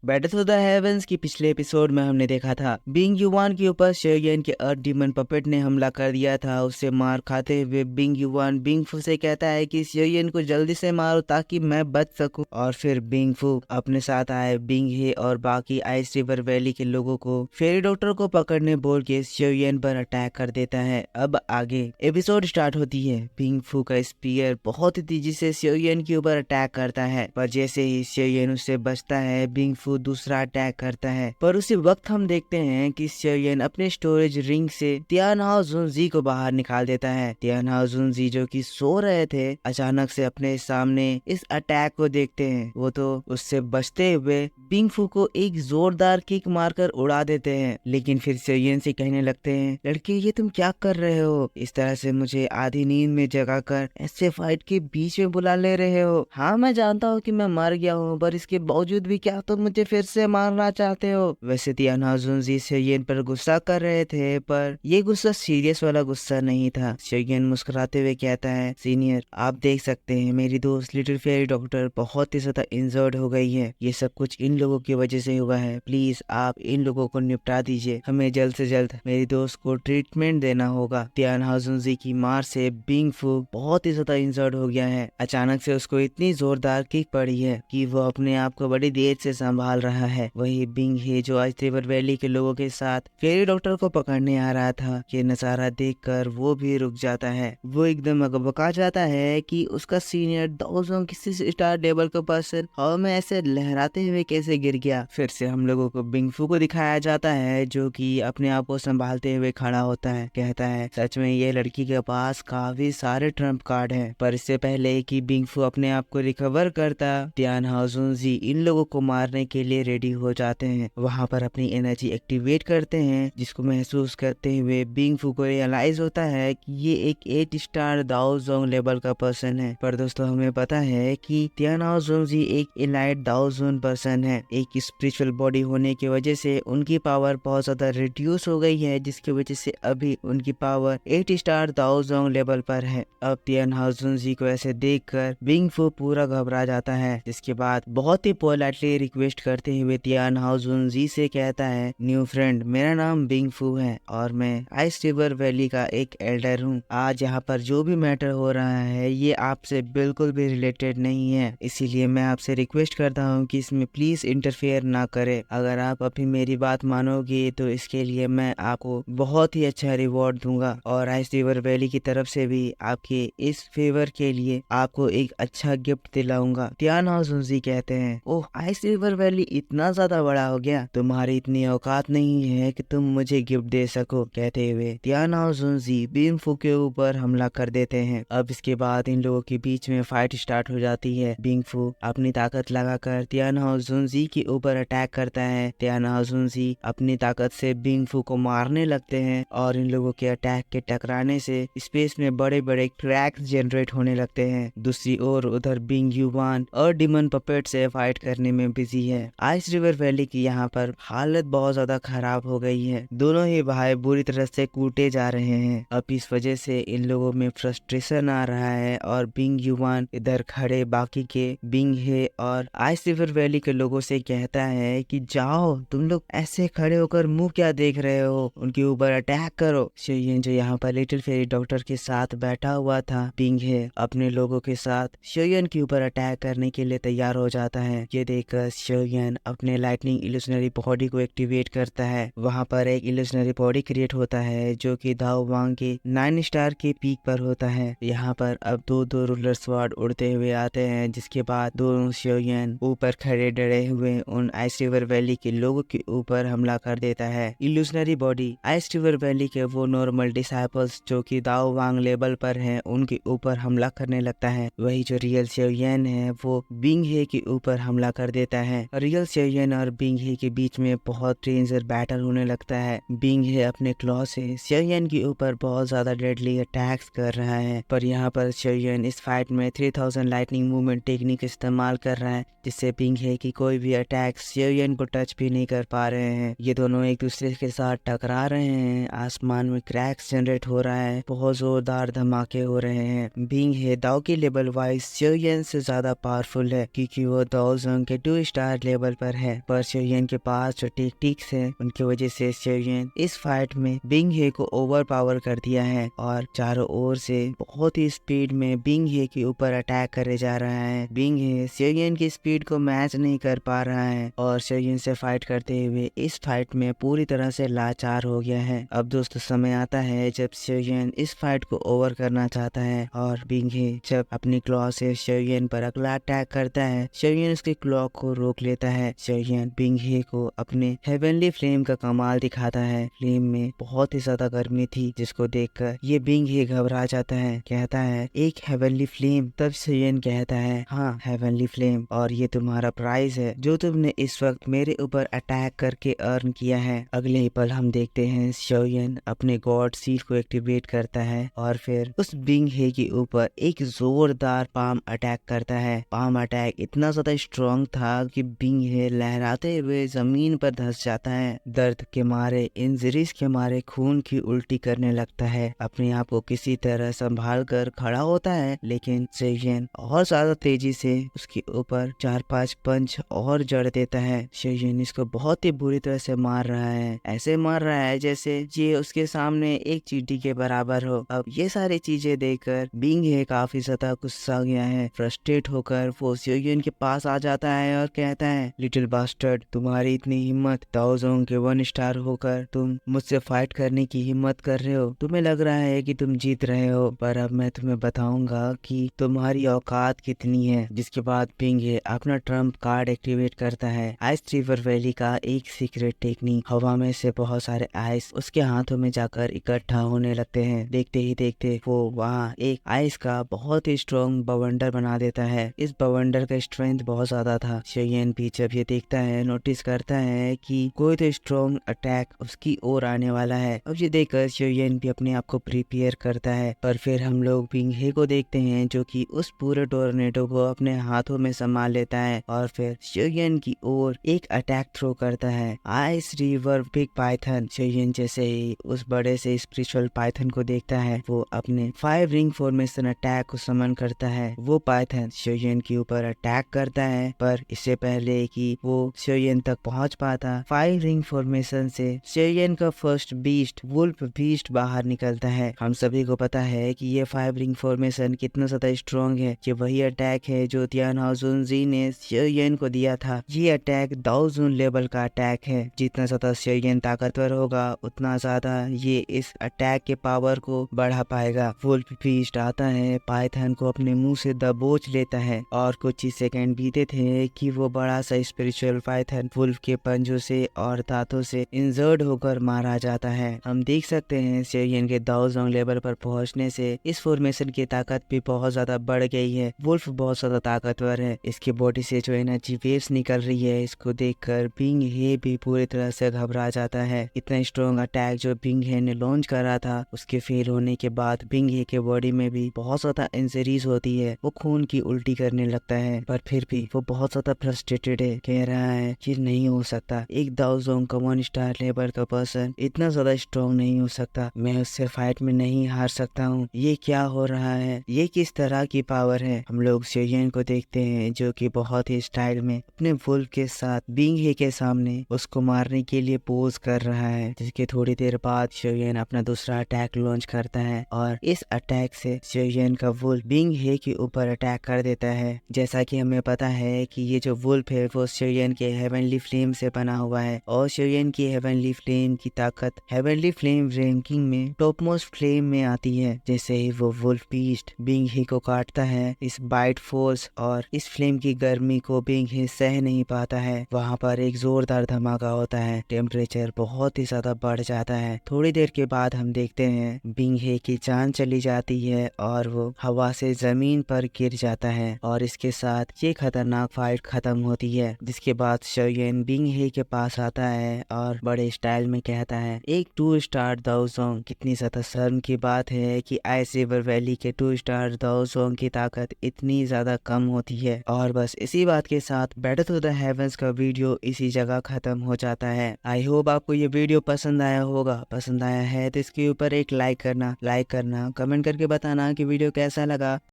Battle through the heavens की पिछले episode में हमने देखा था बिंग युवान के ऊपर शेयन के अर्थ डीमन पपेट ने हमला कर दिया था। उससे मार खाते हुए बिंग युवान बिंग फू से कहता है कि शेयन को जल्दी से मारो ताकि मैं बच सकूं। और फिर बिंग फू अपने साथ आए बिंग हे और बाकी आइस रिवर वैली के लोगों को फेरी डॉक्टर को पकड़ने बोल के शेयन पर अटैक कर देता है। अब आगे एपिसोड स्टार्ट होती है। बिंग फू का स्पीयर बहुत ही तेजी से शेयन के ऊपर अटैक करता है, पर जैसे ही शेयन उससे बचता है बिंग फू दूसरा अटैक करता है। पर उसी वक्त हम देखते हैं कि शेयन अपने स्टोरेज रिंग से तियानहाओ जुनजी को बाहर निकाल देता है। तियानहाओ जुनजी जो कि सो रहे थे अचानक से अपने सामने इस अटैक को देखते हैं। वो तो उससे बचते हुए बिंग फू को एक जोरदार किक मारकर उड़ा देते हैं, लेकिन फिर शेयन से कहने लगते हैं, लड़के ये तुम क्या कर रहे हो? इस तरह से मुझे आधी नींद में जगाकर ऐसे फाइट के बीच में बुला ले रहे हो। हाँ मैं जानता हूँ कि मैं मर गया हूँ, पर इसके बावजूद भी क्या तुम मुझे फिर से मारना चाहते हो? वैसे तियानहाओ जुनजी शेयन पर गुस्सा कर रहे थे, पर ये गुस्सा सीरियस वाला गुस्सा नहीं था। शेयन मुस्कुराते हुए कहता है, सीनियर आप देख सकते हैं मेरी दोस्त लिटिल फेरी डॉक्टर बहुत ही ज्यादा इंजर्ड हो गई है। ये सब कुछ इन लोगों की वजह से हुआ है। प्लीज आप इन लोगों को निपटा दीजिए। हमें जल्द से जल्द मेरी दोस्त को ट्रीटमेंट देना होगा। तियानहाओ जुनजी की मार से बिंग फू बहुत ही ज्यादा इंजर्ड हो गया है। अचानक से उसको इतनी जोरदार किक पड़ी है कि वो अपने आप को बड़ी देर से संभाल रहा है। वही बिंग हे जो आज रिवर वैली के लोगों के साथ फेरी डॉक्टर को पकड़ने आ रहा था, ये नजारा देखकर वो भी रुक जाता है। वो एकदम अकबका जाता है कि उसका सीनियर दाओजोंग किसी स्टार लेवल का पर्सन हवा में ऐसे लहराते हुए कैसे गिर गया। फिर से हम लोगों को बिंग फू को दिखाया जाता है जो कि अपने आप को संभालते हुए खड़ा होता है। कहता है, सच में ये लड़की के पास काफी सारे ट्रम्प कार्ड हैं। पर इससे पहले कि बिंग फू अपने आप को रिकवर करता, तियानहाओ जुनजी इन लोगों को मारने के लिए रेडी हो जाते हैं। वहां पर अपनी एनर्जी एक्टिवेट करते हैं, जिसको महसूस करते हुए बिंग फू को रियलाइज होता है कि ये एक 8 स्टार दाओजोंग लेवल का पर्सन है। पर दोस्तों हमें पता है कि तियानहाओ जुनजी एक इलाइट दाओजोन पर्सन है। एक स्पिरिचुअल बॉडी होने की वजह से उनकी पावर बहुत ज्यादा रिड्यूस हो गई है, जिसकी वजह से अभी उनकी पावर 8 स्टार दाओजोंग लेवल पर है। अब तियानहाओ जुनजी को ऐसे देखकर बिंग फू पूरा घबरा जाता है, जिसके बाद बहुत ही पोलाइटली रिक्वेस्ट करते हुए तियानहाओ जुनजी से कहता है, न्यू फ्रेंड मेरा नाम बिंग फू है और मैं आइस रिवर वैली का एक एल्डर हूँ। आज यहाँ पर जो भी मैटर हो रहा है ये आपसे बिल्कुल भी रिलेटेड नहीं है, इसीलिए मैं आपसे रिक्वेस्ट करता हूँ कि इसमें प्लीज इंटरफेयर ना करें। अगर आप अभी मेरी बात मानोगे तो इसके लिए मैं आपको बहुत ही अच्छा रिवॉर्ड दूंगा और आइस रिवर वैली की तरफ से भी आपके इस फेवर के लिए आपको एक अच्छा गिफ्ट दिलाऊंगा। तियानहाओ जुनजी कहते हैं, ओह आइस रिवर वैली इतना ज्यादा बड़ा हो गया, तुम्हारी इतनी औकात नहीं है कि तुम मुझे गिफ्ट दे सको। कहते हुए तियानहाओ जुनजी बिंग फू के ऊपर हमला कर देते हैं। अब इसके बाद इन लोगों के बीच में फाइट स्टार्ट हो जाती है। बिंग फू अपनी ताकत लगाकर तियानहाओ जुनजी के ऊपर अटैक करता है। तियानहाओ जुनजी अपनी ताकत से बिंग फू को मारने लगते हैं और इन लोगों के अटैक के टकराने से स्पेस में बड़े बड़े क्रैक्स जनरेट होने लगते हैं। दूसरी ओर उधर बिंग युवान और डीमन पपेट से फाइट करने में बिजी है। आइस रिवर वैली की यहाँ पर हालत बहुत ज्यादा खराब हो गई है। दोनों ही भाई बुरी तरह से कूटे जा रहे हैं। अब इस वजह से इन लोगों में फ्रस्ट्रेशन आ रहा है और बिंग युवान इधर खड़े बाकी के बिंग हे और आइस रिवर वैली के लोगों से कहता है कि जाओ तुम लोग ऐसे खड़े होकर मुंह क्या देख रहे हो, उनके ऊपर अटैक करो। शेयन जो यहाँ पर लिटिल फेरी डॉक्टर के साथ बैठा हुआ था, बिंग हे अपने लोगों के साथ शेयन के ऊपर अटैक करने के लिए तैयार हो जाता है। ये देखकर शेयन अपने लाइटनिंग इल्यूशनरी बॉडी को एक्टिवेट करता है। वहाँ पर एक इल्यूशनरी बॉडी क्रिएट होता है जो कि दाओ वांग के 9 स्टार के पीक पर होता है। यहाँ पर अब दो रूलर स्वॉर्ड उड़ते हुए आते हैं, जिसके बाद दोनों शेयन ऊपर खड़े डरे हुए उन आइस रिवर वैली के लोगों के ऊपर हमला कर देता है। इल्यूशनरी बॉडी आइस रिवर वैली के वो नॉर्मल डिसाइपल्स जो कि दाओ वांग लेवल पर हैं उनके ऊपर हमला करने लगता है। वही जो रियल शेयन है वो बिंग हे के ऊपर हमला कर देता है। रियल शेयन और बिंग हे के बीच में बहुत डेंजर बैटल होने लगता है। बिंग हे अपने क्लॉ से शेयन के ऊपर बहुत ज्यादा डेडली अटैक्स कर रहा है, पर यहाँ पर शेयन इस फाइट में 3000 लाइटनिंग मूवमेंट टेक्निक इस्तेमाल कर रहा है, जिससे बिंग हे की कोई भी अटैक शेयन को टच भी नहीं कर पा रहे हैं। ये दोनों एक दूसरे के साथ टकरा रहे हैं। आसमान में क्रैक्स जनरेट हो रहा है, बहुत जोरदार धमाके हो रहे हैं। बिंग हे दाओ के लेवल वाइज शेयन से ज्यादा पावरफुल है क्योंकि वो दाओजोंग के 2 स्टार लेवल लेवल पर है, पर शेरियन के पास जो टेक्टिक्स है उनकी वजह से शेरियन इस फाइट में बिंग हे को ओवर पावर कर दिया है और चारों ओर से बहुत ही स्पीड में बिंग हे के ऊपर अटैक करे जा रहा है। बिंग हे शेरियन की स्पीड को मैच नहीं कर पा रहा है और शेरियन से फाइट करते हुए इस फाइट में पूरी तरह से लाचार हो गया है। अब दोस्तों समय आता है जब शेरियन इस फाइट को ओवर करना चाहता है और बिंग हे जब अपनी क्लॉ से शेरियन पर अगला अटैक करता है, शेरियन उसके क्लॉ को रोक लेता है। शेरियन बिंग हे को अपने हेवनली फ्लेम का कमाल दिखाता है। फ्लेम में बहुत ही ज्यादा गर्मी थी जिसको देखकर ये बिंग हे घबरा जाता है, कहता है एक हेवनली फ्लेम। तब शेरियन कहता है हाँ हेवनली फ्लेम, और ये तुम्हारा प्राइस है जो तुमने इस वक्त मेरे ऊपर अटैक करके अर्न किया है। अगले ही पल हम देखते हैं शेरियन अपने गॉड सील को एक्टिवेट करता है और फिर उस बिंग हे के ऊपर एक जोरदार पाम अटैक करता है। पाम अटैक इतना ज्यादा स्ट्रॉन्ग था कि बिंग हे लहराते हुए जमीन पर धंस जाता है। दर्द के मारे, इंजरीज के मारे खून की उल्टी करने लगता है। अपने आप को किसी तरह संभाल कर खड़ा होता है, लेकिन शेरियन और ज्यादा तेजी से उसके ऊपर 4-5 पंच और जड़ देता है। शेरियन इसको बहुत ही बुरी तरह से मार रहा है, ऐसे मार रहा है जैसे ये उसके सामने एक चींटी के बराबर हो। अब ये सारी चीजें देखकर बिंग हे काफी ज्यादा गुस्सा गया है। फ्रस्ट्रेट होकर वो शेरियन के पास आ जाता है और कहता है लिटिल बास्टर्ड, तुम्हारी इतनी हिम्मत, दाओ जोंग के 1 स्टार होकर तुम मुझसे फाइट करने की हिम्मत कर रहे हो। तुम्हें लग रहा है कि तुम जीत रहे हो, पर अब मैं तुम्हें बताऊंगा कि तुम्हारी औकात कितनी है। जिसके बाद बिंग हे अपना ट्रम्प कार्ड एक्टिवेट करता है। आइस रिवर वैली का एक सीक्रेट टेक्निक, हवा में से बहुत सारे आइस उसके हाथों में जाकर इकट्ठा होने लगते हैं। देखते ही देखते वो वहाँ एक आइस का बहुत ही स्ट्रॉन्ग बवंडर बना देता है। इस बवंडर का स्ट्रेंथ बहुत ज्यादा था। शेरियन भी जब ये देखता है, नोटिस करता है कि कोई तो स्ट्रॉन्ग अटैक उसकी ओर आने वाला है। अब ये देखकर शेरियन भी अपने आप को प्रिपेयर करता है, पर फिर हम लोग बिंग हे को देखते हैं जो कि उस पूरे टोर्नेडो को अपने हाथों में संभाल लेता है और फिर शेरियन की ओर एक अटैक थ्रो करता है। Ice river big python. शेरियन जैसे ही उस बड़े से स्पिरिचुअल पाइथन को देखता है, वो अपने 5 रिंग फॉर्मेशन अटैक को समन करता है। वो पाइथन शेरियन के ऊपर अटैक करता है, पर इससे पहले कि वो शेरियन तक पहुंच पाता, 5 रिंग फॉर्मेशन से शेरियन का फर्स्ट बीस्ट वुल्फ बीस्ट बाहर निकलता है। हम सभी को पता है कि ये 5 रिंग फॉर्मेशन कितना ज्यादा स्ट्रॉन्ग है। ये वही अटैक है जो तियान हाओजुनजी ने शेरियन को दिया था। ये अटैक दाओजुन लेवल का अटैक है। जितना ज्यादा शेरियन ताकतवर होगा उतना ज्यादा ये इस अटैक के पावर को बढ़ा पाएगा। वुल्फ बीस्ट आता है, पाइथन को अपने मुंह से दबोच लेता है और कुछ ही सेकंड बीते थे कि वो बड़ा सा स्पिरिचुअल पाइथन वुल्फ के पंजों से और दांतों से इंजर्ड होकर मारा जाता है। हम देख सकते हैं शेरियन के दाओजोंग लेवल पर पहुंचने से इस फॉर्मेशन की ताकत भी बहुत ज्यादा बढ़ गई है। वुल्फ बहुत ज्यादा ताकतवर है। इसकी बॉडी से जो एनर्जी वेव्स निकल रही है, इसको देखकर बिंग हे भी पूरी तरह से घबरा जाता है। इतना स्ट्रॉन्ग अटैक जो बिंग हे ने लॉन्च करा था, उसके फेल होने के बाद बिंग हे के बॉडी में भी बहुत ज्यादा इंजरीज होती है। वो खून की उल्टी करने लगता है, पर फिर भी वो बहुत ज्यादा फ्रस्ट्रेटेड है। कह रहा है कि नहीं हो सकता, एक दाओजोंग का 1 स्टार लेवल का पर्सन इतना ज्यादा स्ट्रॉन्ग नहीं हो सकता। मैं उससे फाइट में नहीं हार सकता हूँ। ये क्या हो रहा है? ये किस तरह की पावर है? हम लोग शेरियन को देखते हैं जो कि बहुत ही स्टाइल में अपने वुल्फ के साथ बिंग हे के सामने उसको मारने के लिए पोज कर रहा है। जिसके थोड़ी देर बाद शेरियन अपना दूसरा अटैक लॉन्च करता है और इस अटैक से शेरियन का वुल्फ बिंग हे के ऊपर अटैक कर देता है। जैसा कि हमें पता है कि ये जो वुल्फ है वो शेरियन के हेवनली फ्लेम से बना हुआ है और शेरियन की हेवनली फ्लेम की ताकत हेवनली फ्लेम रैंकिंग में टॉप मोस्ट फ्लेम में आती है। जैसे ही वो वुल्फ बीस्ट बिंग हे को काटता है, इस बाइट फोर्स और इस फ्लेम की गर्मी को बिंग हे सह नहीं पाता है। वहाँ पर एक जोरदार धमाका होता है। टेम्परेचर बहुत ही ज्यादा बढ़ जाता है। थोड़ी देर के बाद हम देखते हैं बिंग हे की जान चली जाती है और वो हवा से जमीन पर गिर जाता है और इसके साथ ये खतरनाक फाइट खत्म होती है। जिसके बाद शेरियन बिंग हे के पास आता है और बड़े स्टाइल में कहता है एक 2 स्टार दाओजोंग। कितनी ज्यादा शर्म की बात है कि आइस रिवर वैली के 2 स्टार दाओजोंग की ताकत इतनी ज्यादा कम होती है। और बस इसी बात के साथ बैटल टू द हेवंस का वीडियो इसी जगह खत्म हो जाता है। आई होप आपको ये वीडियो पसंद आया होगा। पसंद आया है तो इसके ऊपर एक लाइक करना, कमेंट करके बताना कि वीडियो कैसा लगा।